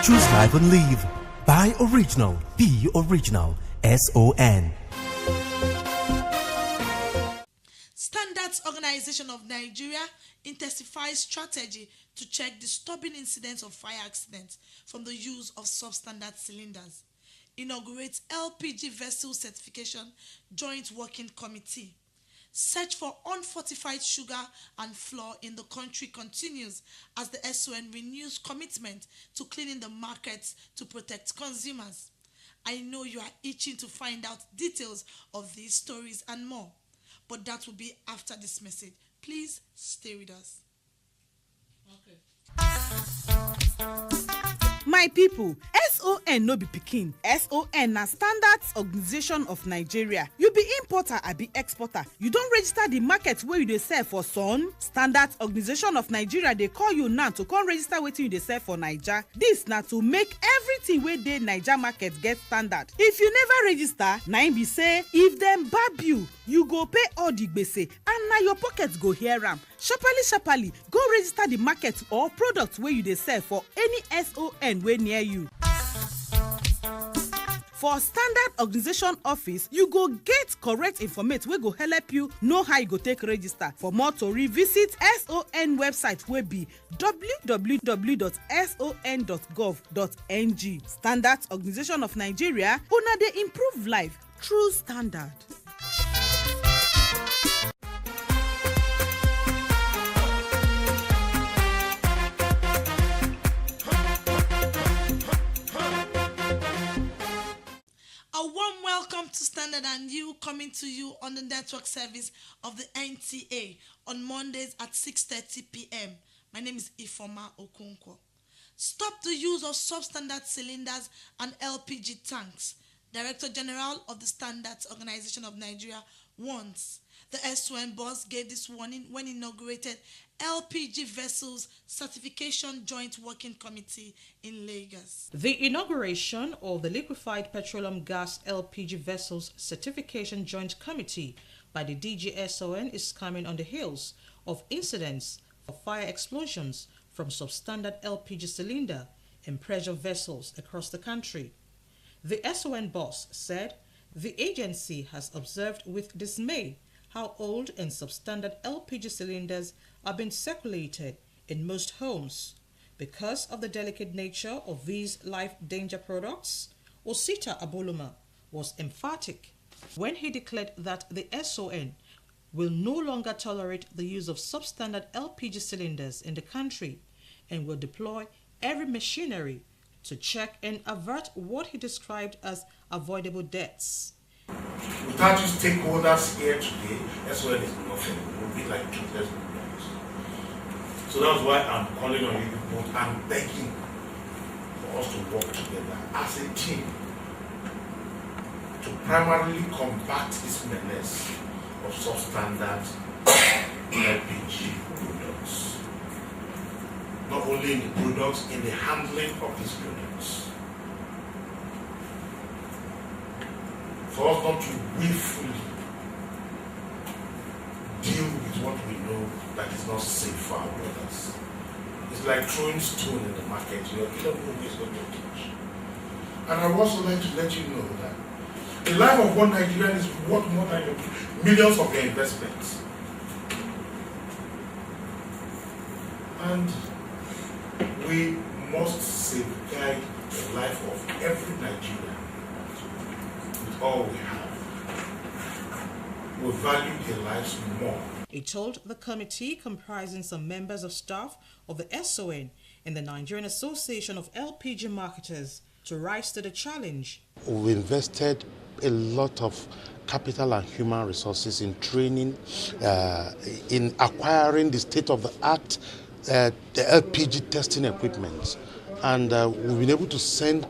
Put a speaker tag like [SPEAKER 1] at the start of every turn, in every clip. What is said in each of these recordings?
[SPEAKER 1] Choose life and live. Buy original. Be original. SON.
[SPEAKER 2] Standards Organization of Nigeria intensifies strategy to check disturbing incidents of fire accidents from the use of substandard cylinders. Inaugurates LPG vessel certification joint working committee. Search for unfortified sugar and flour in the country continues as the SON renews commitment to cleaning the markets to protect consumers. I know you are itching to find out details of these stories and more, but that will be after this message. Please stay with us. Okay.
[SPEAKER 3] My people, SON no be pikin. SON na Standards Organization of Nigeria. You be importer or be exporter. You don register the market where you dey sell for son. Standards Organization of Nigeria dey call you now to come register wetin you dey sell for Naija. This na to make everything wey dey Naija market get standard. If you never register, na im be say if dem barb you, you go pay all the gbese and na your pocket go hear am. Sharparly, go register the market or product wey you dey sell for any SON wey near you. For Standard Organization office, you go get correct information wey go help you know how you go take register. For more tori, visit SON website wey be www.son.gov.ng. Standards Organization of Nigeria, una dey improve life through standard.
[SPEAKER 2] A warm welcome to Standard and You, coming to you on the network service of the NTA on Mondays at 6:30 p.m. My name is Ifoma Okonkwo. Stop the use of substandard cylinders and LPG tanks. Director General of the Standards Organization of Nigeria warns. The SON boss gave this warning when inaugurated LPG Vessels Certification Joint Working Committee in Lagos.
[SPEAKER 4] The inauguration of the Liquefied Petroleum Gas LPG Vessels Certification Joint Committee by the DGSON is coming on the heels of incidents of fire explosions from substandard LPG cylinder and pressure vessels across the country. The SON boss said the agency has observed with dismay how old and substandard LPG cylinders are being circulated in most homes. Because of the delicate nature of these life-danger products, Osita Aboloma was emphatic when he declared that the SON will no longer tolerate the use of substandard LPG cylinders in the country and will deploy every machinery to check and avert what he described as avoidable deaths.
[SPEAKER 5] Without you stakeholders here today, SON is nothing. It will be like toothless movements. So that's why I'm calling on you people and begging for us to work together as a team to primarily combat this menace of substandard LPG products. Not only in the products, in the handling of these products. For us not to willfully deal with what we know that is not safe for our brothers. It's like throwing stone in the market. Your killer move is going to touch. And I would also like to let you know that the life of one Nigerian is worth more than millions of your investments. And we must safeguard the life of every Nigerian. All we have. We value their lives more.
[SPEAKER 4] He told the committee, comprising some members of staff of the SON and the Nigerian Association of LPG Marketers, to rise to the challenge.
[SPEAKER 6] We invested a lot of capital and human resources in training, in acquiring the state-of-the-art the LPG testing equipment, and we've been able to send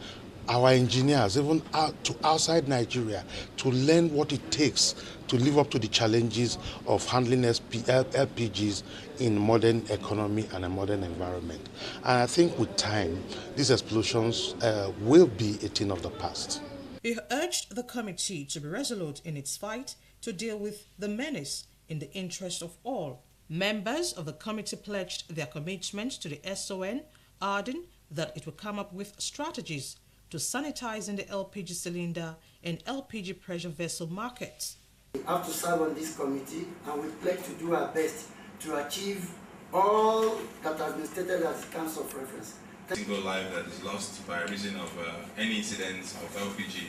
[SPEAKER 6] our engineers even out to outside Nigeria to learn what it takes to live up to the challenges of handling LPGs in modern economy and a modern environment. And I think with time, these explosions will be a thing of the past.
[SPEAKER 4] He urged the committee to be resolute in its fight to deal with the menace in the interest of all. Members of the committee pledged their commitment to the SON, adding that it will come up with strategies to sanitizing the LPG cylinder and LPG pressure vessel markets.
[SPEAKER 7] We have to serve on this committee, and we pledge to do our best to achieve all that has been stated as terms of reference.
[SPEAKER 8] Single life that is lost by reason of any incident of LPG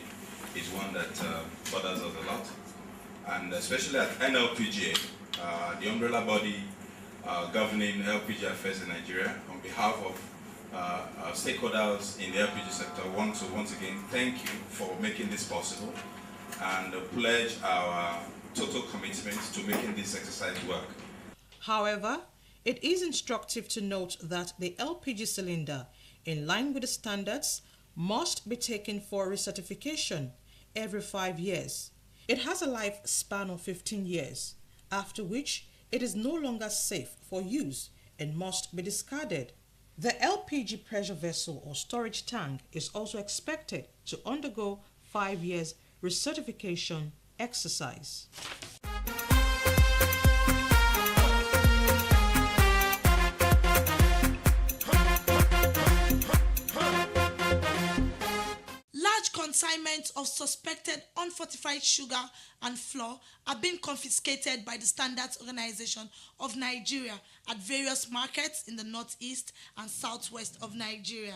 [SPEAKER 8] is one that bothers us a lot, and especially at NLPGA, the umbrella body governing LPG affairs in Nigeria. On behalf of stakeholders in the LPG sector, I want to once again thank you for making this possible and pledge our total commitment to making this exercise work.
[SPEAKER 4] However, it is instructive to note that the LPG cylinder, in line with the standards, must be taken for recertification every 5 years. It has a lifespan of 15 years, after which it is no longer safe for use and must be discarded. The LPG pressure vessel or storage tank is also expected to undergo 5 years recertification exercise.
[SPEAKER 2] Large consignments of suspected unfortified sugar and flour are being confiscated by the Standards Organization of Nigeria at various markets in the northeast and southwest of Nigeria.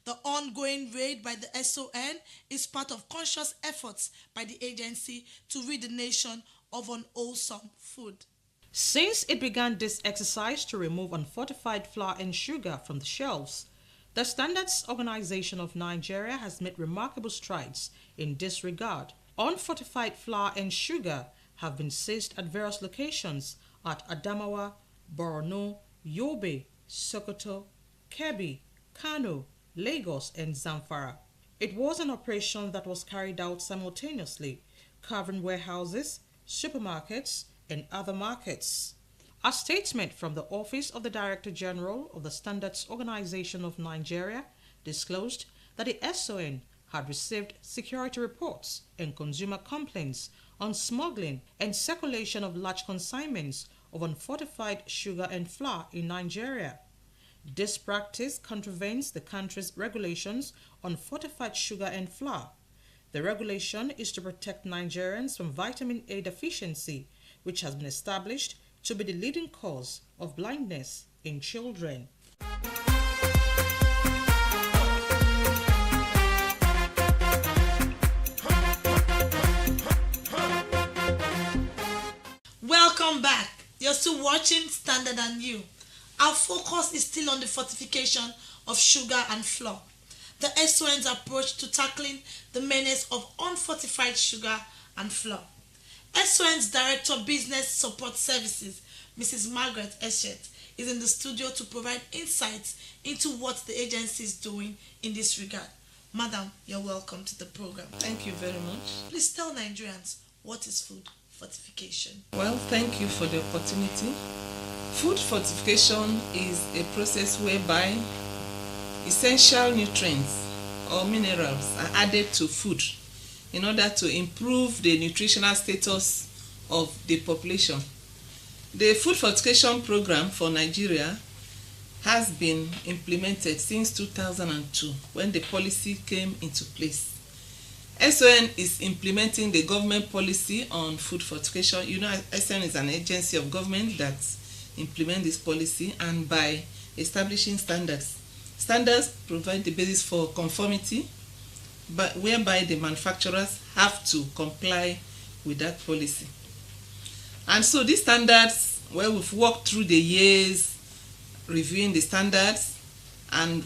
[SPEAKER 2] The ongoing raid by the SON is part of conscious efforts by the agency to rid the nation of unwholesome food.
[SPEAKER 4] Since it began this exercise to remove unfortified flour and sugar from the shelves, the Standards Organization of Nigeria has made remarkable strides in this regard. Unfortified flour and sugar have been seized at various locations at Adamawa, Borno, Yobe, Sokoto, Kebbi, Kano, Lagos, and Zamfara. It was an operation that was carried out simultaneously, covering warehouses, supermarkets, and other markets. A statement from the Office of the Director General of the Standards Organization of Nigeria disclosed that the SON had received security reports and consumer complaints on smuggling and circulation of large consignments of unfortified sugar and flour in Nigeria. This practice contravenes the country's regulations on fortified sugar and flour. The regulation is to protect Nigerians from vitamin A deficiency, which has been established to be the leading cause of blindness in children.
[SPEAKER 2] Welcome back. You're still watching Standard and You. Our focus is still on the fortification of sugar and flour. The SON's approach to tackling the menace of unfortified sugar and flour. SON's Director of Business Support Services, Mrs. Margaret Eshet, is in the studio to provide insights into what the agency is doing in this regard. Madam, you're welcome to the program.
[SPEAKER 9] Thank you very much.
[SPEAKER 2] Please tell Nigerians, what is food fortification?
[SPEAKER 9] Well, thank you for the opportunity. Food fortification is a process whereby essential nutrients or minerals are added to food in order to improve the nutritional status of the population. The food fortification program for Nigeria has been implemented since 2002 when the policy came into place. SON is implementing the government policy on food fortification. You know, SON is an agency of government that implements this policy, and by establishing standards. Standards provide the basis for conformity, but whereby the manufacturers have to comply with that policy. And so these standards, where we've worked through the years reviewing the standards, and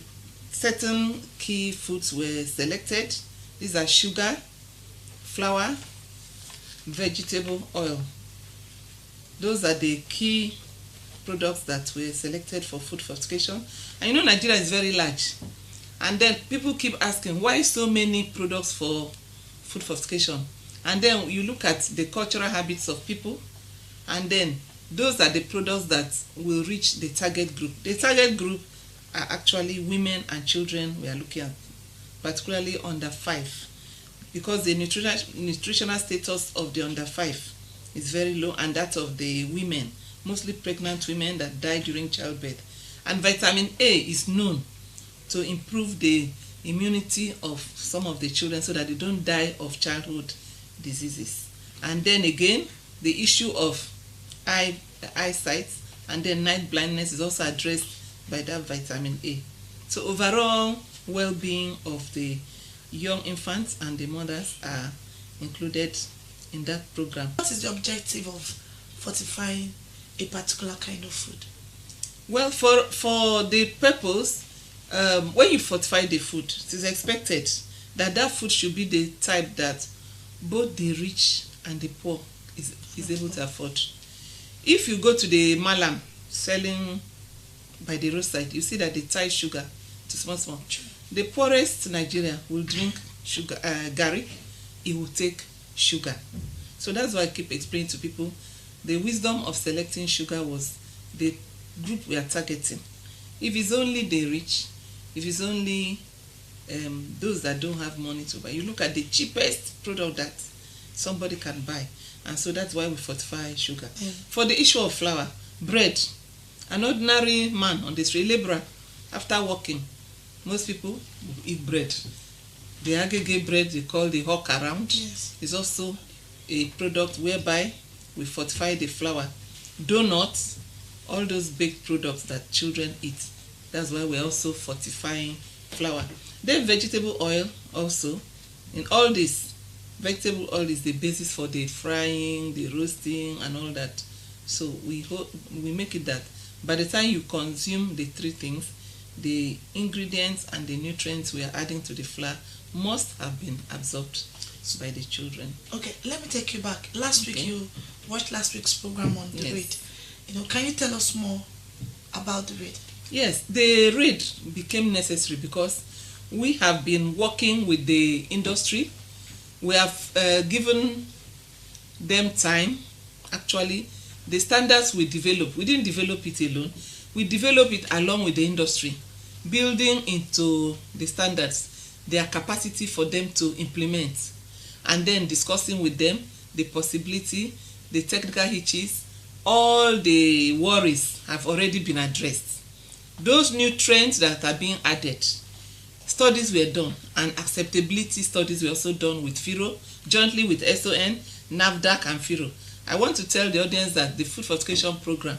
[SPEAKER 9] certain key foods were selected. These are sugar, flour, vegetable oil. Those are the key products that were selected for food fortification. And you know, Nigeria is very large. And then people keep asking, why so many products for food fortification? And then you look at the cultural habits of people, and then those are the products that will reach the target group. The target group are actually women and children we are looking at, particularly under 5, because the nutritional status of the under 5 is very low, and that of the women, mostly pregnant women that die during childbirth. And vitamin A is known to improve the immunity of some of the children so that they don't die of childhood diseases. And then again, the issue of eyesight and then night blindness is also addressed by that vitamin A. So overall well-being of the young infants and the mothers are included in that program.
[SPEAKER 2] What is the objective of fortifying a particular kind of food?
[SPEAKER 9] Well, for the purpose, when you fortify the food, it is expected that that food should be the type that both the rich and the poor is able to afford. If you go to the malam selling by the roadside, you see that they tie sugar to small. The poorest Nigerian will drink sugar, gari, he will take sugar. So that's why I keep explaining to people the wisdom of selecting sugar was the group we are targeting. If it's only the rich, if it's only those that don't have money to buy, you look at the cheapest product that somebody can buy, and so that's why we fortify sugar. For the issue of flour, bread, an ordinary man on the street, labourer, after working, most people eat bread. The agege bread they call the hawk around is also a product whereby we fortify the flour. Donuts, all those baked products that children eat, that's why we're also fortifying flour. Then vegetable oil also. In all this, vegetable oil is the basis for the frying, the roasting and all that. So we make it that by the time you consume the three things, the ingredients and the nutrients we are adding to the flour must have been absorbed by the children.
[SPEAKER 2] Okay, let me take you back. Last week you watched last week's program on the RAID. Can you tell us more about the RAID?
[SPEAKER 9] Yes, the RAID became necessary because we have been working with the industry. We have given them time. Actually, the standards we developed, we didn't develop it alone. We developed it along with the industry, building into the standards their capacity for them to implement, and then discussing with them the possibility, the technical hitches, all the worries have already been addressed. Those new trends that are being added, studies were done, and acceptability studies were also done with FIRO, jointly with SON, NAFDAC and FIRO. I want to tell the audience that the food fortification program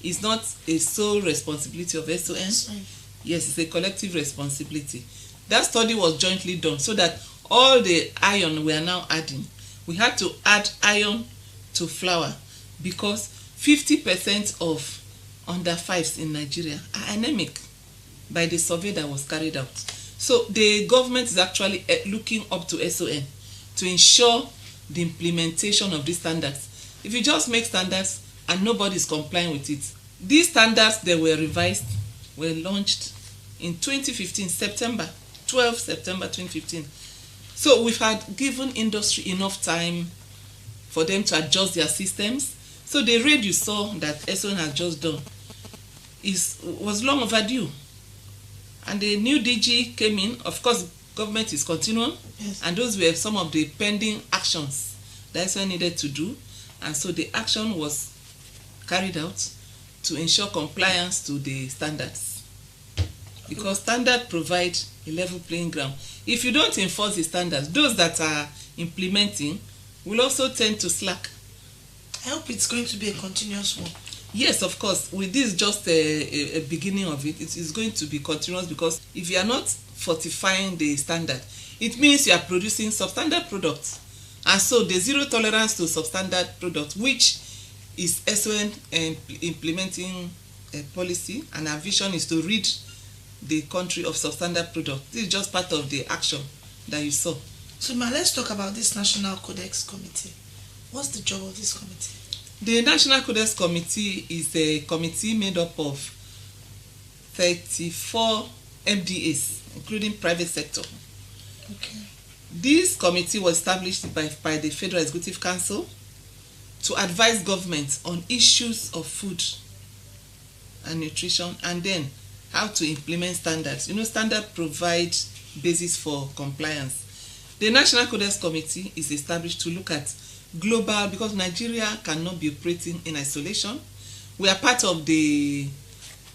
[SPEAKER 9] is not a sole responsibility of SON. Yes, it's a collective responsibility. That study was jointly done so that all the iron we are now adding, we had to add iron to flour because 50% of under 5s in Nigeria are anemic by the survey that was carried out. So the government is actually looking up to SON to ensure the implementation of these standards. If you just make standards and nobody is complying with it, these standards that were revised were launched in 2015, September 2015. So we've had given industry enough time for them to adjust their systems. So the RAID you saw that SON has just done was long overdue. And the new DG came in. Of course, government is continuing, and those were some of the pending actions that SON needed to do. And so the action was carried out to ensure compliance to the standards. Because standards provide a level playing ground. If you don't enforce the standards, those that are implementing will also tend to slack.
[SPEAKER 2] I hope it's going to be a continuous one.
[SPEAKER 9] Yes, of course. With this just a beginning of it, it is going to be continuous, because if you are not fortifying the standard, it means you are producing substandard products. And so the zero tolerance to substandard products, which is SON implementing a policy, and our vision is to rid the country of substandard products. This is just part of the action that you saw.
[SPEAKER 2] So Ma, let's talk about this National Codex Committee. What's the job of this committee?
[SPEAKER 9] The National Codex Committee is a committee made up of 34 MDAs, including private sector.
[SPEAKER 2] Okay.
[SPEAKER 9] This committee was established by the Federal Executive Council to advise government on issues of food and nutrition, and then how to implement standards. Standards provide basis for compliance. The National Codex Committee is established to look at global, because Nigeria cannot be operating in isolation. We are part of the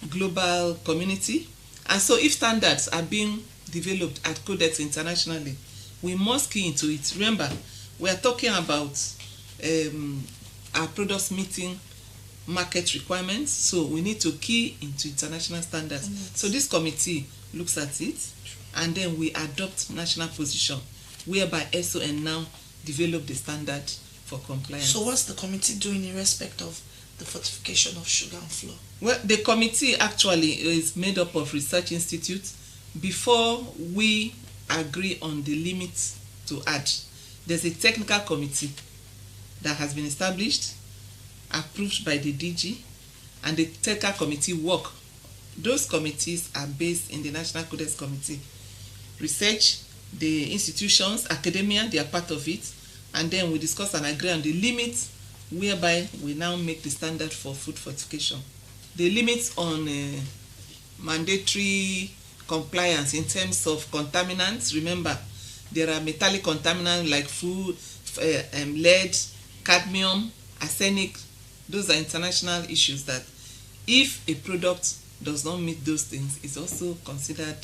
[SPEAKER 9] global community, And so if standards are being developed at Codex internationally, we must key into it. Remember, we are talking about our products meeting market requirements, so we need to key into international standards. So this committee looks at it, and then we adopt national position, whereby SON now develop the standard for compliance.
[SPEAKER 2] So what's the committee doing in respect of the fortification of sugar and flour?
[SPEAKER 9] Well, the committee actually is made up of research institutes. Before we agree on the limits to add, there's a technical committee that has been established, approved by the DG, and the technical committee work. Those committees are based in the National Codex Committee. Research, the institutions, academia, they are part of it, and then we discuss and agree on the limits whereby we now make the standard for food fortification. The limits on mandatory compliance in terms of contaminants. Remember, there are metallic contaminants like food, lead, cadmium, arsenic. Those are international issues that if a product does not meet those things, it's also considered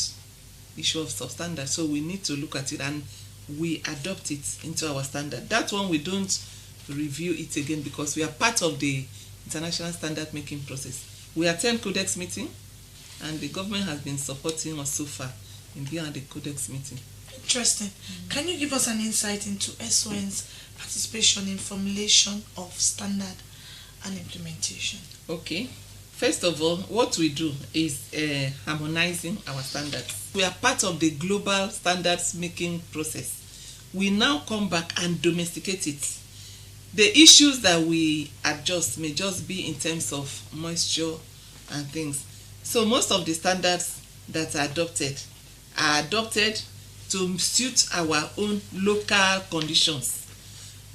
[SPEAKER 9] issue of substandard. So we need to look at it and we adopt it into our standard. That one we don't review it again because we are part of the international standard making process. We attend Codex meeting and the government has been supporting us so far in being at the Codex meeting.
[SPEAKER 2] Interesting. Can you give us an insight into SON's participation in formulation of standard and implementation?
[SPEAKER 9] Okay. First of all, what we do is harmonizing our standards. We are part of the global standards making process. We now come back and domesticate it. The issues that we adjust may just be in terms of moisture and things. So most of the standards that are adopted to suit our own local conditions.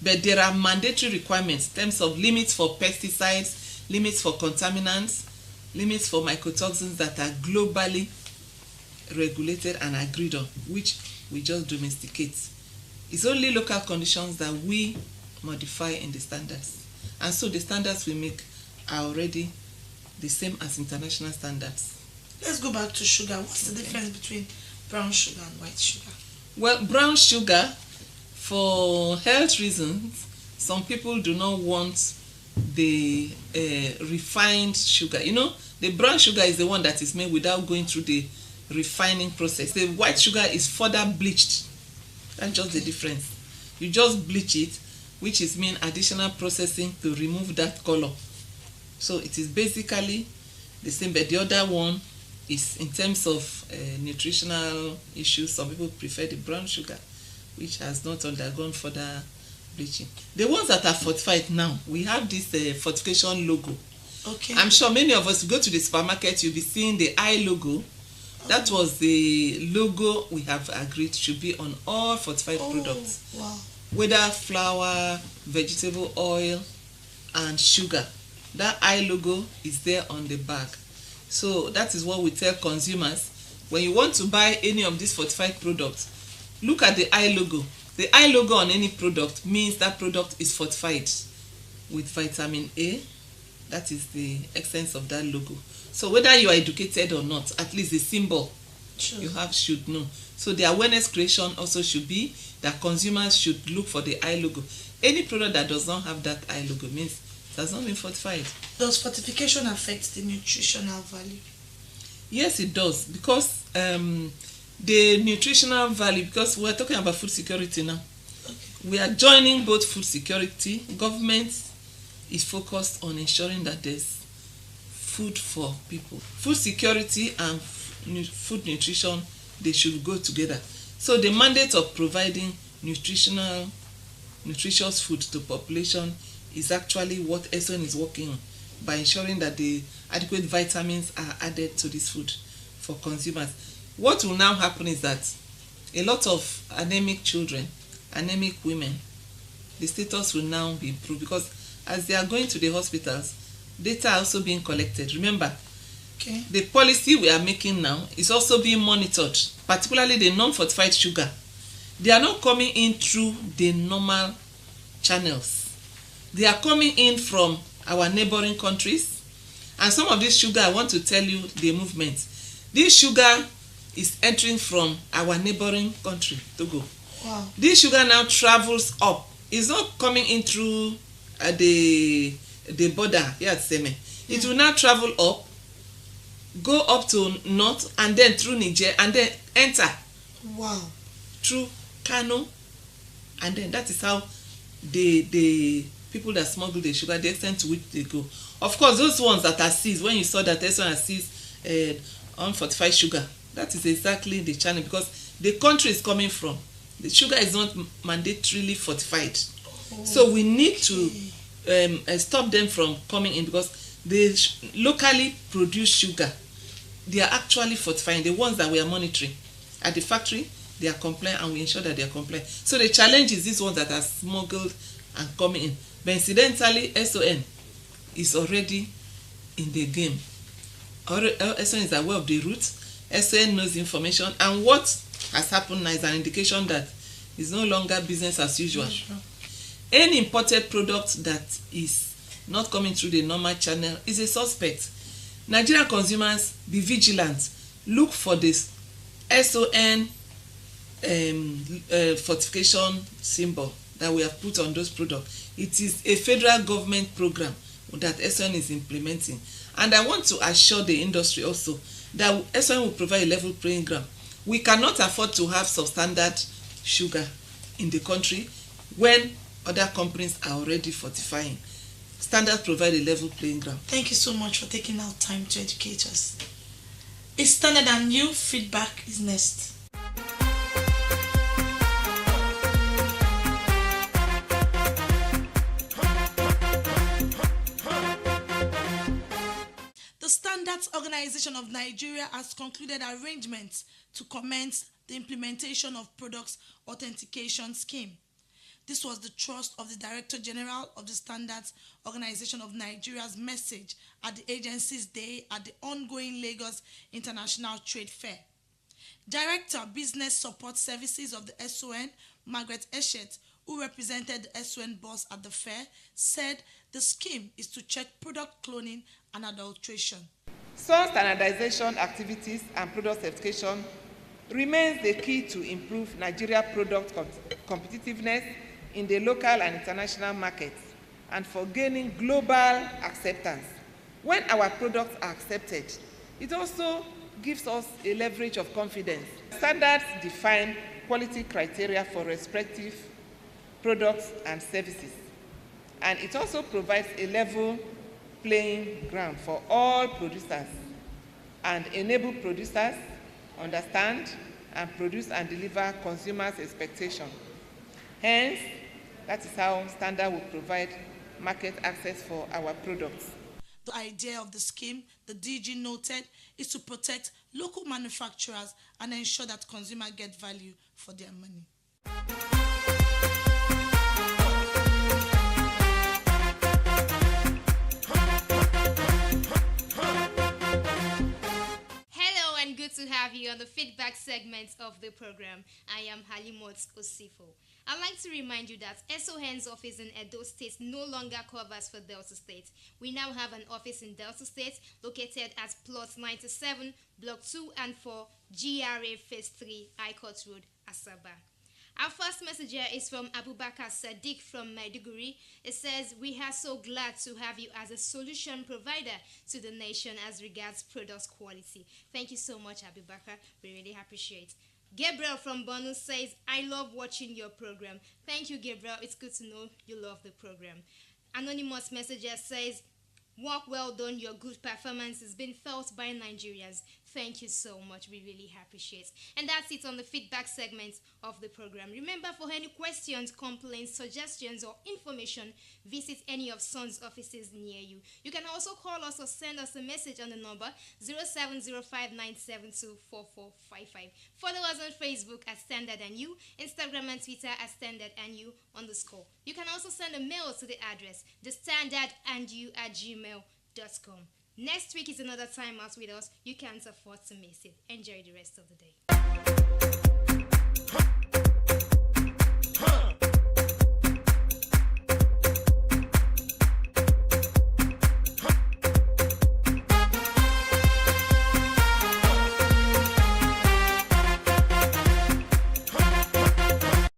[SPEAKER 9] But there are mandatory requirements in terms of limits for pesticides, limits for contaminants, limits for mycotoxins that are globally regulated and agreed on, which we just domesticate. It's only local conditions that we modify in the standards. And so the standards we make are already the same as international standards.
[SPEAKER 2] Let's go back to sugar. What's the difference between brown sugar and white sugar?
[SPEAKER 9] Well, brown sugar, for health reasons, some people do not want the refined sugar. You know, the brown sugar is the one that is made without going through the refining process. The white sugar is further bleached. That's just the difference. You just bleach it, which is mean additional processing to remove that color. So it is basically the same, but the other one is in terms of nutritional issues. Some people prefer the brown sugar, which has not undergone further bleaching. The ones that are fortified now, we have this fortification logo.
[SPEAKER 2] Okay.
[SPEAKER 9] I'm sure many of us, you go to the supermarket, you'll be seeing the I logo. That was the logo we have agreed should be on all fortified products.
[SPEAKER 2] Wow.
[SPEAKER 9] Whether flour, vegetable oil, and sugar. That I logo is there on the bag. So that is what we tell consumers. When you want to buy any of these fortified products, look at the I logo. The I logo on any product means that product is fortified with vitamin A. That is the essence of that logo. So whether you are educated or not, at least the symbol you have should know. So the awareness creation also should be that consumers should look for the I logo. Any product that does not have that I logo means it has not been fortified.
[SPEAKER 2] Does fortification affect the nutritional value?
[SPEAKER 9] Yes, it does, because the nutritional value, because we are talking about food security now.
[SPEAKER 2] Okay.
[SPEAKER 9] We are joining both food security. Government is focused on ensuring that there's food for people. Food security and food nutrition, they should go together. So the mandate of providing nutritious food to population is actually what SON is working on, by ensuring that the adequate vitamins are added to this food for consumers. What will now happen is that a lot of anemic children, anemic women, the status will now be improved, because as they are going to the hospitals, data are also being collected. Remember,
[SPEAKER 2] okay,
[SPEAKER 9] the policy we are making now is also being monitored, particularly the non-fortified sugar. They are not coming in through the normal channels. They are coming in from our neighboring countries. And some of this sugar, I want to tell you the movement. This sugar is entering from our neighboring country, Togo.
[SPEAKER 2] Wow.
[SPEAKER 9] This sugar now travels up. It's not coming in through the border here at Seme. It will now travel up, go up to north, and then through Niger, and then enter.
[SPEAKER 2] Wow.
[SPEAKER 9] Through Kano, and then that is how the people that smuggle the sugar, the extent to which they go. Of course, those ones that are seized, when you saw that this one has seized unfortified sugar, that is exactly the channel, because the country is coming from. The sugar is not mandatorily fortified. So we need to stop them from coming in, because the locally produced sugar, they are actually fortifying. The ones that we are monitoring at the factory, they are compliant, and we ensure that they are compliant. So the challenge is these ones that are smuggled and coming in. But incidentally, SON is already in the game. SON is aware of the route. SON knows the information, and what has happened now is an indication that it's no longer business as usual. Sure. Any imported product that is not coming through the normal channel is a suspect. Nigerian consumers, be vigilant. Look for this SON fortification symbol that we have put on those products. It is a federal government program that SON is implementing, and I want to assure the industry also that SON will provide a level playing ground. We cannot afford to have substandard sugar in the country when other companies are already fortifying. Standards provide a level playing ground.
[SPEAKER 2] Thank you so much for taking out time to educate us. It's Standard and You. Feedback is next. The Standards Organization of Nigeria has concluded arrangements to commence the implementation of Products Authentication Scheme. This was the thrust of the Director General of the Standards Organization of Nigeria's message at the agency's day at the ongoing Lagos International Trade Fair. Director Business Support Services of the SON, Margaret Eshet, who represented the SON boss at the fair, said the scheme is to check product cloning and adulteration.
[SPEAKER 10] So standardization activities and product certification remains the key to improve Nigeria product competitiveness in the local and international markets and for gaining global acceptance. When our products are accepted, it also gives us a leverage of confidence. Standards define quality criteria for respective products and services, and it also provides a level playing ground for all producers and enable producers understand and produce and deliver consumers' expectations. Hence, that is how Standard will provide market access for our products.
[SPEAKER 2] The idea of the scheme, the DG noted, is to protect local manufacturers and ensure that consumers get value for their money.
[SPEAKER 11] Hello and good to have you on the feedback segment of the program. I am Halimot Osifo. I'd like to remind you that SON's office in Edo State no longer covers for Delta State. We now have an office in Delta State located at Plot 97, Block 2 and 4, GRA Phase 3, High Court Road, Asaba. Our first message here is from Abubakar Sadiq from Maiduguri. It says, we are so glad to have you as a solution provider to the nation as regards product quality. Thank you so much, Abubakar. We really appreciate it. Gabriel from Bonu says, I love watching your program. Thank you, Gabriel. It's good to know you love the program. Anonymous messenger says, work well done. Your good performance has been felt by Nigerians. Thank you so much. We really appreciate it. And that's it on the feedback segment of the program. Remember, for any questions, complaints, suggestions, or information, visit any of SON's offices near you. You can also call us or send us a message on the number 07059724455. Follow us on Facebook at Standard and You, Instagram and Twitter at Standard and You _. You can also send a mail to the address thestandardandyou@gmail.com. Next week is another time out with us. You can't afford to miss it. Enjoy the rest of the day.